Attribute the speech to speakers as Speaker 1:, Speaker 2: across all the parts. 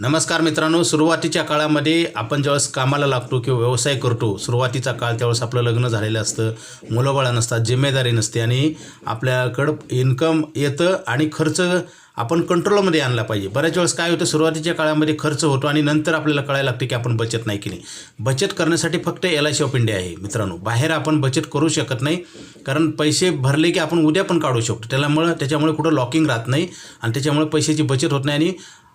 Speaker 1: नमस्कार मित्रांनो, सुरुवातीच्या काळामध्ये आपण ज्यावेळेस कामाला लागतो किंवा व्यवसाय करतो, सुरुवातीचा काळ त्यावेळेस आपलं लग्न झालेलं असतं, मुलंबाळं नसतात, जिम्मेदारी नसते आणि आपल्याकडं इन्कम येतं आणि खर्च आपण कंट्रोलमध्ये आणला पाहिजे. बऱ्याच वेळेस काय होतं, सुरुवातीच्या काळामध्ये खर्च होतो आणि नंतर आपल्याला कळायला लागते की आपण बचत नाही केली. बचत करण्यासाठी फक्त LIC ऑफ इंडिया आहे मित्रांनो. बाहेर आपण बचत करू शकत नाही, कारण पैसे भरले की आपण उद्या पण काढू शकतो. त्याच्यामुळे कुठं लॉकिंग राहत नाही आणि त्याच्यामुळे पैशाची बचत होत नाही आणि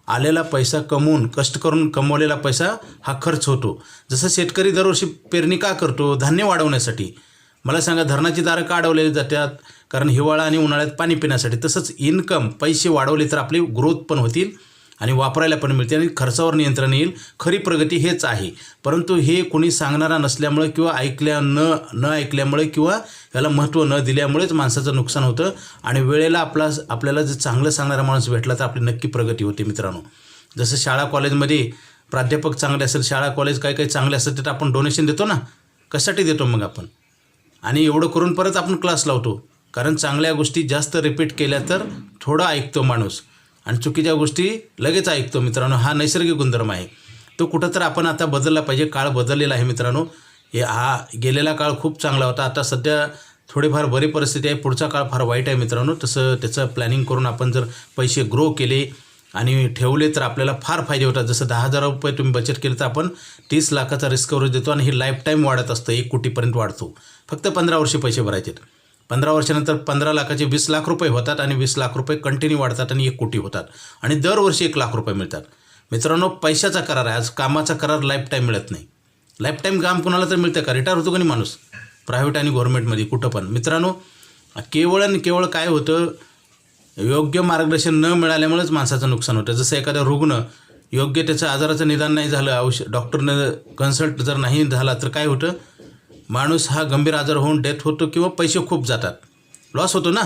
Speaker 1: आलेला पैसा कमवून कष्ट करून कमवलेला पैसा हा खर्च होतो. जसं शेतकरी दरवर्षी पेरणी का करतो? धान्य वाढवण्यासाठी. मला सांगा, धरणाची दारं का अडवलेली जातात? कारण हिवाळा आणि उन्हाळ्यात पाणी पिण्यासाठी. तसंच इन्कम पैसे वाढवले तर आपली ग्रोथ पण होतील आणि वापरायला पण मिळते आणि खर्चावर नियंत्रण येईल. खरी प्रगती हेच आहे. परंतु हे कोणी सांगणारा नसल्यामुळे किंवा न ऐकल्यामुळे किंवा याला महत्त्व न दिल्यामुळेच माणसाचं नुकसान होतं आणि वेळेला आपल्याला जर चांगलं सांगणारा माणूस भेटला तर आपली नक्की प्रगती होते मित्रांनो. जसं शाळा कॉलेजमध्ये प्राध्यापक चांगले असेल, शाळा कॉलेज काही चांगले असेल तर आपण डोनेशन देतो ना. कशासाठी देतो मग आपण? आणि एवढं करून परत आपण क्लास लावतो. कारण चांगल्या गोष्टी जास्त रिपीट केल्या तर थोडं ऐकतो माणूस आणि चुकीच्या गोष्टी लगेच ऐकतो मित्रांनो. हा नैसर्गिक गुणधर्म आहे. तो कुठं तर आपण आता बदलला पाहिजे. काळ बदललेला आहे मित्रांनो. हा गेलेला काळ खूप चांगला होता. आता सध्या थोडीफार बरी परिस्थिती आहे. पुढचा काळ फार वाईट आहे मित्रांनो. तसं त्याचं प्लॅनिंग करून आपण जर पैसे ग्रो केले आणि ठेवले तर आपल्याला फार फायदे होतात. जसं 10,000 रुपये तुम्ही बचत केलं तर आपण 30 लाखाचा रिस्क कव्हरेज देतो आणि हे लाईफ टाईम वाढत असतं. 1 कोटीपर्यंत वाढतो. फक्त 15 वर्षे पैसे भरायचे. 15 वर्षानंतर 15 लाखाचे 20 लाख रुपये होतात आणि 20 लाख रुपये कंटिन्यू वाढतात आणि 1 कोटी होतात आणि दरवर्षी 1 लाख रुपये मिळतात. मित्रांनो, पैशाचा करार आहे. आज कामाचा करार लाईफ टाईम मिळत नाही. लाईफ टाईम काम कोणाला तर मिळतं का? रिटायर होतो का नाही माणूस? प्रायव्हेट आणि गव्हर्नमेंटमध्ये कुठं पण. मित्रांनो, केवळ काय होतं, योग्य मार्गदर्शन न मिळाल्यामुळेच माणसाचं नुकसान होतं. जसं एखादा रुग्ण योग्य त्याचं आजाराचं निदान नाही झालं, डॉक्टरनं कन्सल्ट जर नाही झाला तर काय होतं, माणूस हा गंभीर आजार होऊन डेथ होतो किंवा पैसे खूप जातात, लॉस होतो ना.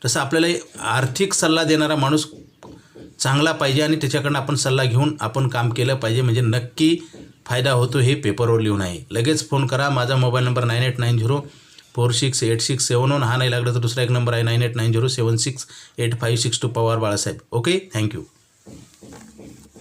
Speaker 1: तसं आपल्याला आर्थिक सल्ला देणारा माणूस चांगला पाहिजे आणि त्याच्याकडनं आपण सल्ला घेऊन आपण काम केलं पाहिजे. म्हणजे नक्की फायदा होतो हे पेपरवर लिहून आहे. लगेच फोन करा. माझा मोबाईल नंबर 9890468671. हा नाही लागला तर दुसरा एक नंबर आहे 9890768562 पवार बाळासाहेब. Okay, thank you.